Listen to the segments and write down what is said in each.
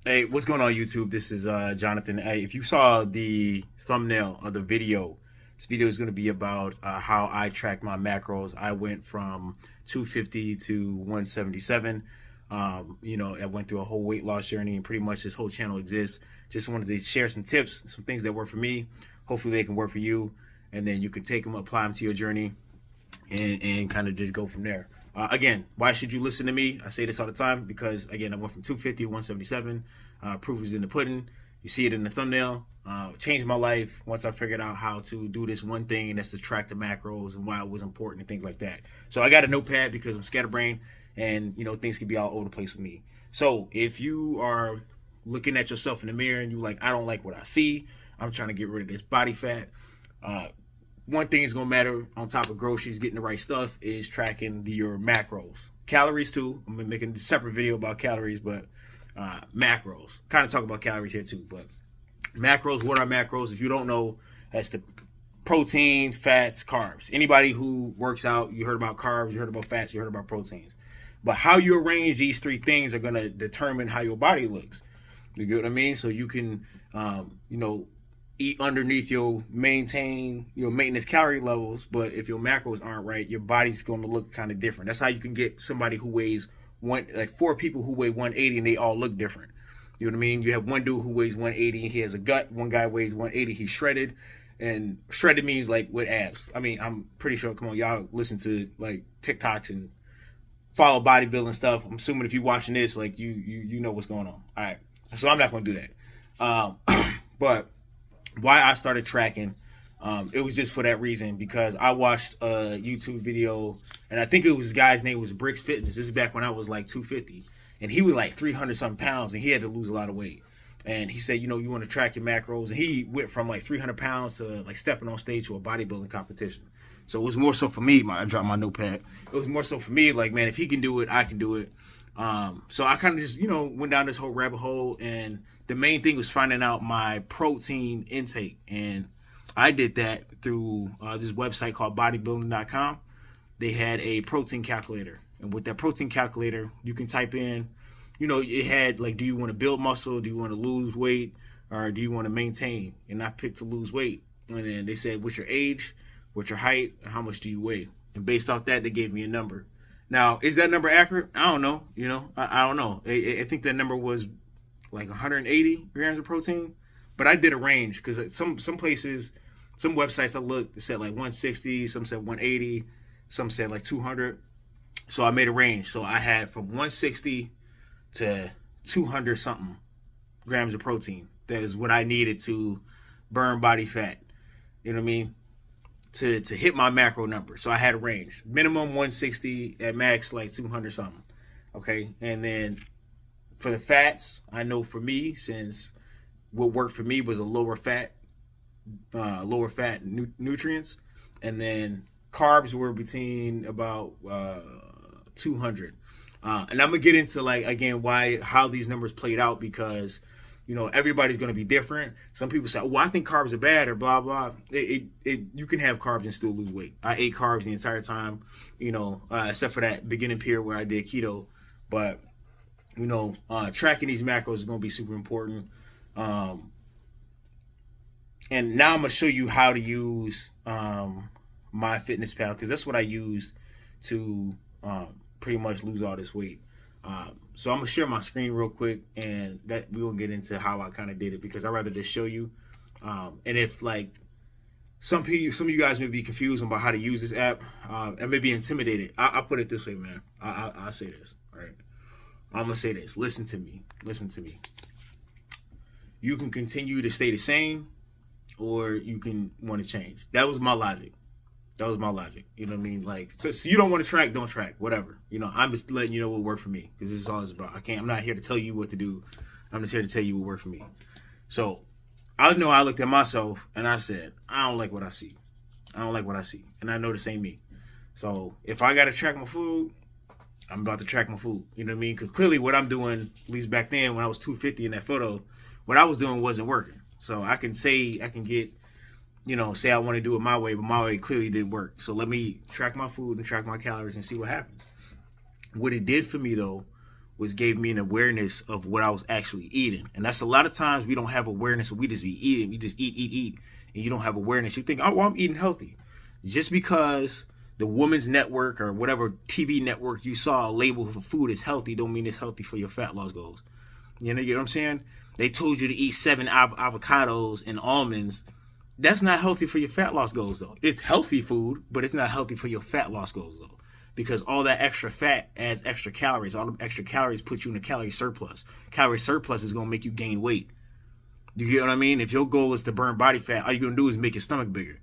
Hey, what's going on, YouTube? This is Jonathan. Hey, if you saw the thumbnail of the video, this video is going to be about how I track my macros. I went from 250 to 177. I went through a whole weight loss journey, and pretty much this whole channel exists. Just wanted to share some tips, some things that work for me. Hopefully they can work for you, and then you can take them, apply them to your journey, and kind of just go from there. Again, why should you listen to me? I say this all the time because, again, I went from 250 to 177. Proof is in the pudding. You see it in the thumbnail. Changed my life once I figured out how to do this one thing, and that's to track the macros and why it was important and things like that. So I got a notepad because I'm scatterbrained, and things can be all over the place with me. So if you are looking at yourself in the mirror and you're like, I don't like what I see, I'm trying to get rid of this body fat. One thing is going to matter on top of groceries, getting the right stuff, is tracking your macros. Calories too. I'm making a separate video about calories, but macros. Kind of talk about calories here too, but macros, what are macros? If you don't know, that's the protein, fats, carbs. Anybody who works out, you heard about carbs, you heard about fats, you heard about proteins. But how you arrange these three things are going to determine how your body looks. You get what I mean? So you can, eat underneath your maintenance calorie levels, but if your macros aren't right, your body's going to look kind of different. That's how you can get somebody who weighs four people who weigh 180 and they all look different. You know what I mean? You have one dude who weighs 180 and he has a gut. One guy weighs 180, he's shredded, and shredded means like with abs. I mean, I'm pretty sure, come on, y'all listen to like TikToks and follow bodybuilding stuff. I'm assuming if you're watching this, like you know what's going on. All right, so I'm not going to do that. But why I started tracking, it was just for that reason, because I watched a YouTube video, and I think it was this guy's name was Bricks Fitness. This is back when I was like 250, and he was like 300 something pounds, and he had to lose a lot of weight. And he said, you want to track your macros, and he went from like 300 pounds to like stepping on stage to a bodybuilding competition. So it was more so for me. I dropped my notepad. It was more so for me, like, man, if he can do it, I can do it. So I kind of just, went down this whole rabbit hole, and the main thing was finding out my protein intake. And I did that through this website called bodybuilding.com. They had a protein calculator. And with that protein calculator, you can type in, it had like, do you want to build muscle? Do you want to lose weight? Or do you want to maintain? And I picked to lose weight. And then they said, what's your age? What's your height? And how much do you weigh? And based off that, they gave me a number. Now, is that number accurate? I don't know. I don't know. I think that number was like 180 grams of protein, but I did a range because some places, some websites I looked, it said like 160, some said 180, some said like 200. So I made a range. So I had from 160 to 200 something grams of protein. That is what I needed to burn body fat. You know what I mean? To hit my macro number. So I had a range. Minimum 160, at max like 200 something. Okay? And then for the fats, I know for me, since what worked for me was a lower fat nutrients, and then carbs were between about 200. And I'm gonna get into like again how these numbers played out, because everybody's going to be different. Some people say, well, I think carbs are bad or blah, blah. You can have carbs and still lose weight. I ate carbs the entire time, except for that beginning period where I did keto. But, tracking these macros is going to be super important. And now I'm going to show you how to use MyFitnessPal, because that's what I used to pretty much lose all this weight. So I'm gonna share my screen real quick, and that we will get into how I kind of did it, because I'd rather just show you. And if like some of you guys may be confused about how to use this app, and may be intimidated, I'll put it this way, man. I'll say this, all right? I'm gonna say this. Listen to me. You can continue to stay the same, or you can want to change. That was my logic. You know what I mean? Like, so you don't want to track, don't track, whatever. I'm just letting you know what worked for me, because this is all it's about. I'm not here to tell you what to do. I'm just here to tell you what worked for me. So I looked at myself and I said, I don't like what I see. And I know this ain't me. So if I got to track my food, I'm about to track my food. You know what I mean? Because clearly what I'm doing, at least back then when I was 250 in that photo, what I was doing wasn't working. So I can get, say I want to do it my way, but my way clearly didn't work. So let me track my food and track my calories and see what happens. What it did for me, though, was gave me an awareness of what I was actually eating. And that's a lot of times we don't have awareness, we just be eating. We just eat, and you don't have awareness. You think, oh, well, I'm eating healthy. Just because the Women's Network or whatever TV network you saw label for food is healthy don't mean it's healthy for your fat loss goals. You know what I'm saying? They told you to eat 7 avocados and almonds. That's not healthy for your fat loss goals, though. It's healthy food, but it's not healthy for your fat loss goals, though. Because all that extra fat adds extra calories. All the extra calories put you in a calorie surplus. Calorie surplus is going to make you gain weight. You get what I mean? If your goal is to burn body fat, all you're going to do is make your stomach bigger.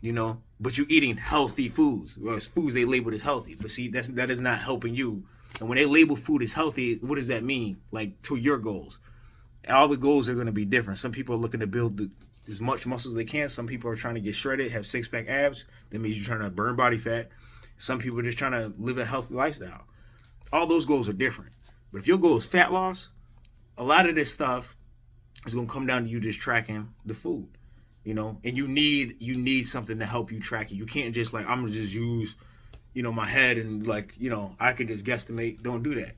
You know? But you're eating healthy foods. Well, it's foods they labeled as healthy. But see, that is not helping you. And when they label food as healthy, what does that mean? Like, to your goals. All the goals are going to be different. Some people are looking to build as much muscle as they can. Some people are trying to get shredded, have six-pack abs. That means you're trying to burn body fat. Some people are just trying to live a healthy lifestyle. All those goals are different. But if your goal is fat loss, a lot of this stuff is going to come down to you just tracking the food, you know, and you need something to help you track it. You can't just like, I'm going to just use, you know, my head and like, you know, I could just guesstimate. Don't do that.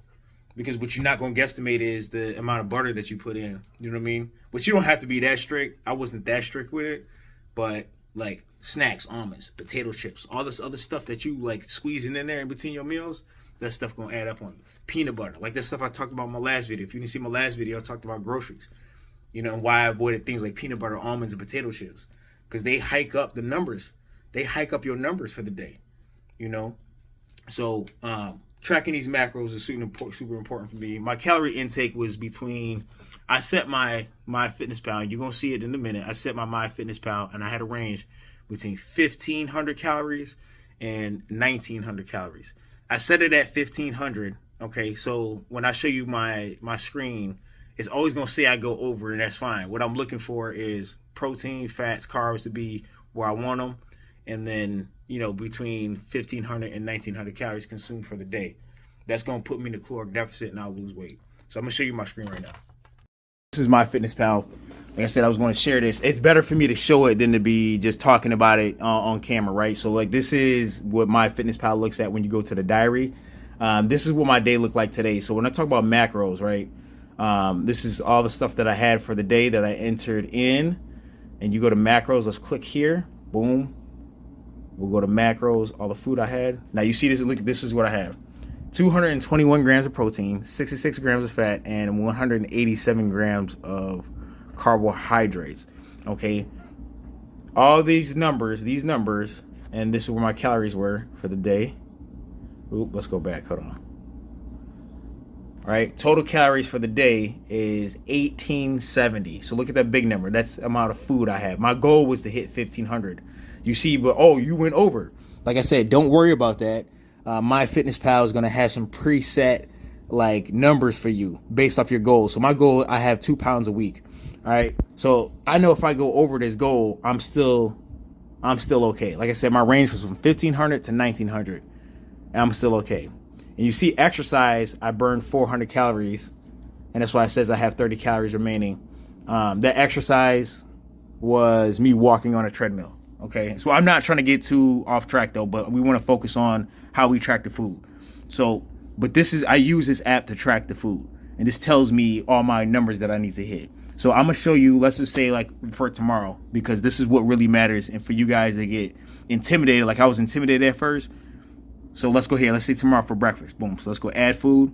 Because what you're not going to guesstimate is the amount of butter that you put in. You know what I mean? But you don't have to be that strict. I wasn't that strict with it. But like snacks, almonds, potato chips, all this other stuff that you like squeezing in there in between your meals, that stuff going to add up on you. Peanut butter, like that stuff I talked about in my last video. If you didn't see my last video, I talked about groceries. You know, and why I avoided things like peanut butter, almonds, and potato chips. Because they hike up the numbers. They hike up your numbers for the day. You know? So, tracking these macros is super important for me. My calorie intake was between, I set my MyFitnessPal, you're going to see it in a minute. I set my MyFitnessPal and I had a range between 1,500 calories and 1,900 calories. I set it at 1,500. Okay, so when I show you my screen, it's always going to say I go over, and that's fine. What I'm looking for is protein, fats, carbs to be where I want them. And then, you know, between 1,500 and 1,900 calories consumed for the day. That's going to put me in a caloric deficit and I'll lose weight. So I'm going to show you my screen right now. This is MyFitnessPal. Like I said, I was going to share this. It's better for me to show it than to be just talking about it on camera, right? So like this is what MyFitnessPal looks at when you go to the diary. This is what my day looked like today. So when I talk about macros, right? This is all the stuff that I had for the day that I entered in. And you go to macros. Let's click here. Boom. We'll go to macros, all the food I had. Now you see this, look, this is what I have. 221 grams of protein, 66 grams of fat, and 187 grams of carbohydrates. Okay. All these numbers, and this is where my calories were for the day. Oop, let's go back, hold on. All right, total calories for the day is 1,870. So look at that big number. That's the amount of food I had. My goal was to hit 1,500. You see, but oh, you went over. Like I said, don't worry about that. MyFitnessPal is going to have some preset like numbers for you based off your goal. So my goal, I have 2 pounds a week. All right. So I know if I go over this goal, I'm still okay. Like I said, my range was from 1,500 to 1,900, and I'm still okay. And you see, exercise, I burned 400 calories, and that's why it says I have 30 calories remaining. That exercise was me walking on a treadmill. Okay, so I'm not trying to get too off track though, but we want to focus on how we track the food. So, but I use this app to track the food, and this tells me all my numbers that I need to hit. So I'm gonna show you, let's just say like for tomorrow, because this is what really matters, and for you guys to get intimidated, like I was intimidated at first. So let's go here. Let's say tomorrow for breakfast. Boom. So let's go add food.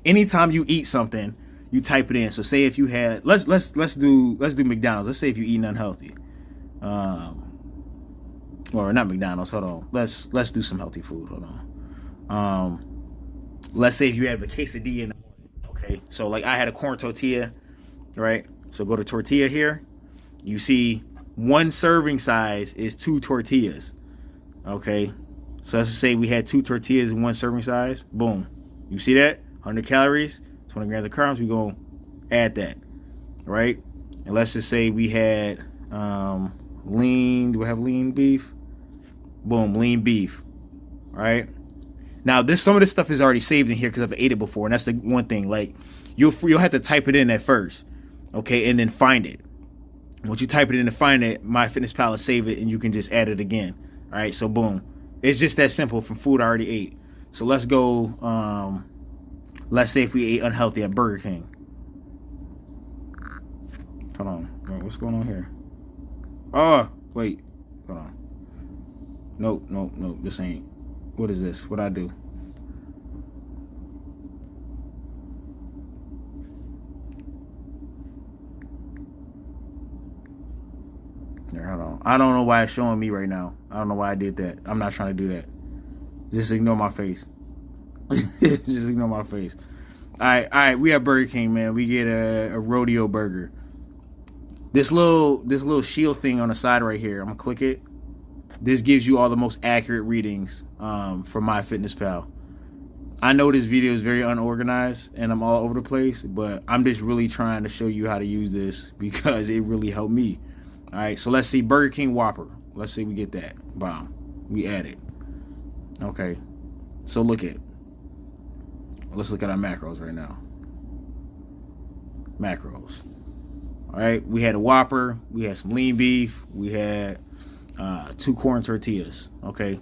Anytime you eat something, you type it in. So say if you had, let's do McDonald's. Let's say if you eat unhealthy. Or not McDonald's, hold on. Let's do some healthy food. Hold on. Let's say if you have a quesadilla in the morning. Okay. So like I had a corn tortilla, right? So go to tortilla here. You see one serving size is 2 tortillas. Okay. So let's say we had 2 tortillas in one serving size. Boom. You see that? 100 calories, 20 grams of carbs. We're going to add that, right? And let's just say we had lean. Do we have lean beef? Boom, lean beef. All right. Now, some of this stuff is already saved in here because I've ate it before. And that's the one thing. Like, you'll have to type it in at first, okay, and then find it. Once you type it in and find it, MyFitnessPal will save it, and you can just add it again. All right, so boom. It's just that simple from food I already ate. So let's go Let's say if we ate unhealthy at Burger King. Hold on. What's going on here? Oh, wait. Hold on. Nope. This ain't. What is this? What I do? Here, hold on. I don't know why it's showing me right now. I don't know why I did that. I'm not trying to do that. Just ignore my face. Just ignore my face. All right. We have Burger King, man. We get a rodeo burger. This little shield thing on the side right here. I'm gonna click it. This gives you all the most accurate readings from MyFitnessPal. I know this video is very unorganized and I'm all over the place, but I'm just really trying to show you how to use this because it really helped me. All right, so let's see Burger King Whopper. Let's see we get that. Bomb. We add it. Okay. So let's look at our macros right now. Macros. All right, we had a Whopper, we had some lean beef, we had 2 corn tortillas. Okay,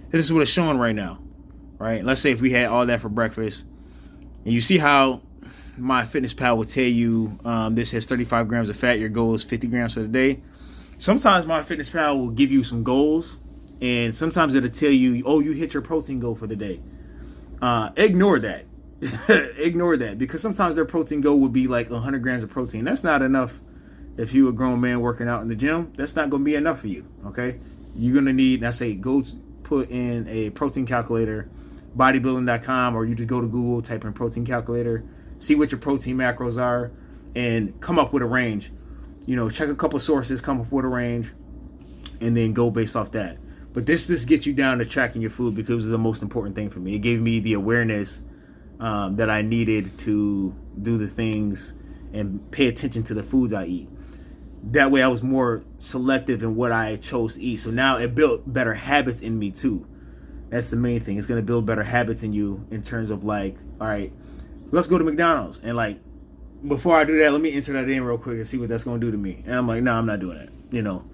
this is what it's showing right now. Right, let's say if we had all that for breakfast, and you see how MyFitnessPal will tell you this has 35 grams of fat, your goal is 50 grams for the day. Sometimes MyFitnessPal will give you some goals, and sometimes it'll tell you, oh, you hit your protein goal for the day. Ignore that. Ignore that, because sometimes their protein goal would be like 100 grams of protein. That's not enough. If you a grown man working out in the gym, that's not going to be enough for you. Okay, you're going to need, I say, put in a protein calculator, bodybuilding.com, or you just go to Google, type in protein calculator, see what your protein macros are, and come up with a range. You know, check a couple sources, come up with a range, and then go based off that. But this gets you down to tracking your food, because it was the most important thing for me. It gave me the awareness that I needed to do the things and pay attention to the foods I eat. That way I was more selective in what I chose to eat. So now it built better habits in me too. That's the main thing. It's going to build better habits in you in terms of like, all right, let's go to McDonald's. And like, before I do that, let me enter that in real quick and see what that's going to do to me. And I'm like, no, I'm not doing that. You know,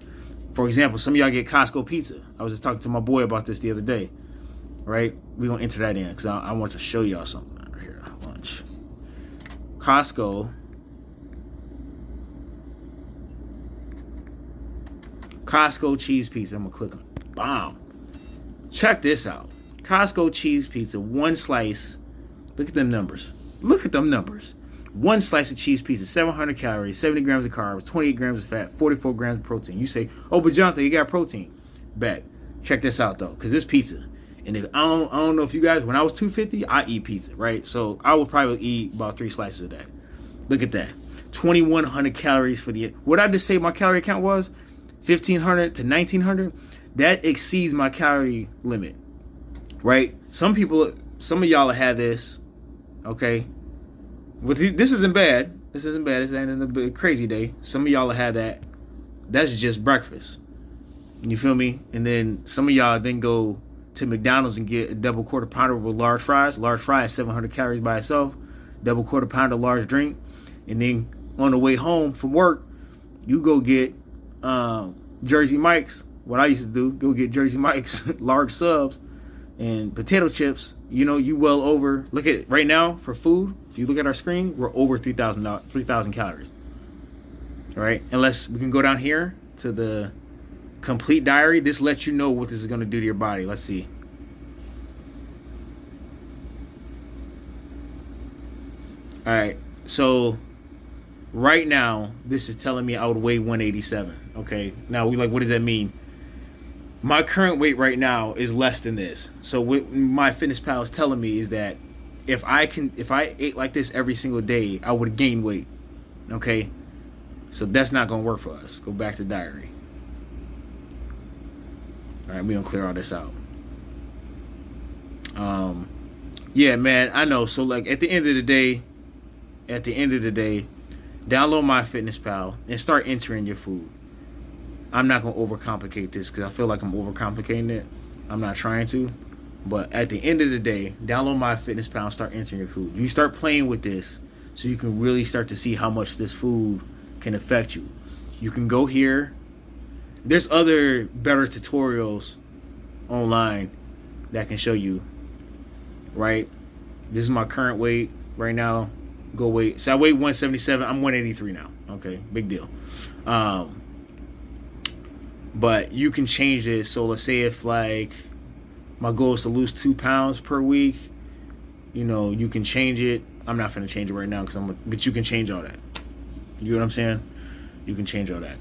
for example, some of y'all get Costco pizza. I was just talking to my boy about this the other day. Right? We're going to enter that in because I want to show y'all something. Here, lunch. Costco cheese pizza. I'm gonna click on it. Bomb. Check this out. Costco cheese pizza, 1 slice. Look at them numbers. Look at them numbers. 1 slice of cheese pizza, 700 calories, 70 grams of carbs, 28 grams of fat, 44 grams of protein. You say, oh, but Jonathan, you got protein. Bet. Check this out though, because this pizza. And if I don't know if you guys, when I was 250, I eat pizza, right? So I would probably eat about 3 slices of that. Look at that. 2,100 calories for the, what I just say my calorie count was? 1,500 to 1,900. That exceeds my calorie limit, right? Some of y'all have this, okay? This isn't bad. This isn't bad. This ain't a crazy day. Some of y'all have that. That's just breakfast. You feel me? And then some of y'all then go to McDonald's and get a double quarter pounder with large fries. Large fry is 700 calories by itself. Double quarter pounder, large drink. And then on the way home from work, you go get Jersey Mike's. What I used to do, go get Jersey Mike's large subs and potato chips. You know, you well over, look at right now for food, if you look at our screen, we're over 3,000 calories. All right, unless we can go down here to the complete diary. This lets you know what this is going to do to your body. Let's see. All right, so right now this is telling me I would weigh 187. Okay, now we like, what does that mean? My current weight right now is less than this. So what MyFitnessPal is telling me is that if I ate like this every single day, I would gain weight. Okay, so that's not gonna work for us. Go back to diary. All right, we're gonna clear all this out. Yeah, man, I know. So like at the end of the day, download MyFitnessPal and start entering your food. I'm not gonna overcomplicate this because I feel like I'm overcomplicating it. I'm not trying to, but at the end of the day, download MyFitnessPal and start entering your food. You start playing with this so you can really start to see how much this food can affect you. You can go here. There's other better tutorials online that can show you, right? This is my current weight. right now. Go weight. So I weigh 177. I'm 183 now. Okay, big deal. But you can change it. So let's say if like my goal is to lose 2 pounds per week, you know, you can change it. I'm not gonna change it right now but you can change all that. You know what I'm saying? You can change all that.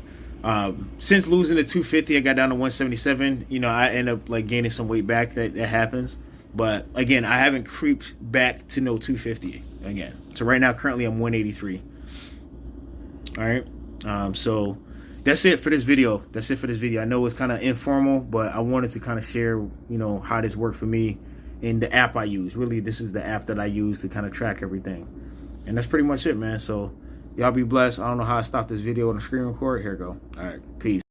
Since losing the 250, I got down to 177. You know, I end up like gaining some weight back. That happens. But again, I haven't creeped back to no 250 again. So right now, currently, I'm 183. All right. So that's it for this video. I know it's kind of informal, but I wanted to kind of share, you know, how this worked for me in the app I use. Really, this is the app that I use to kind of track everything. And that's pretty much it, man. So y'all be blessed. I don't know how I stopped this video on the screen record. Here we go. All right. Peace.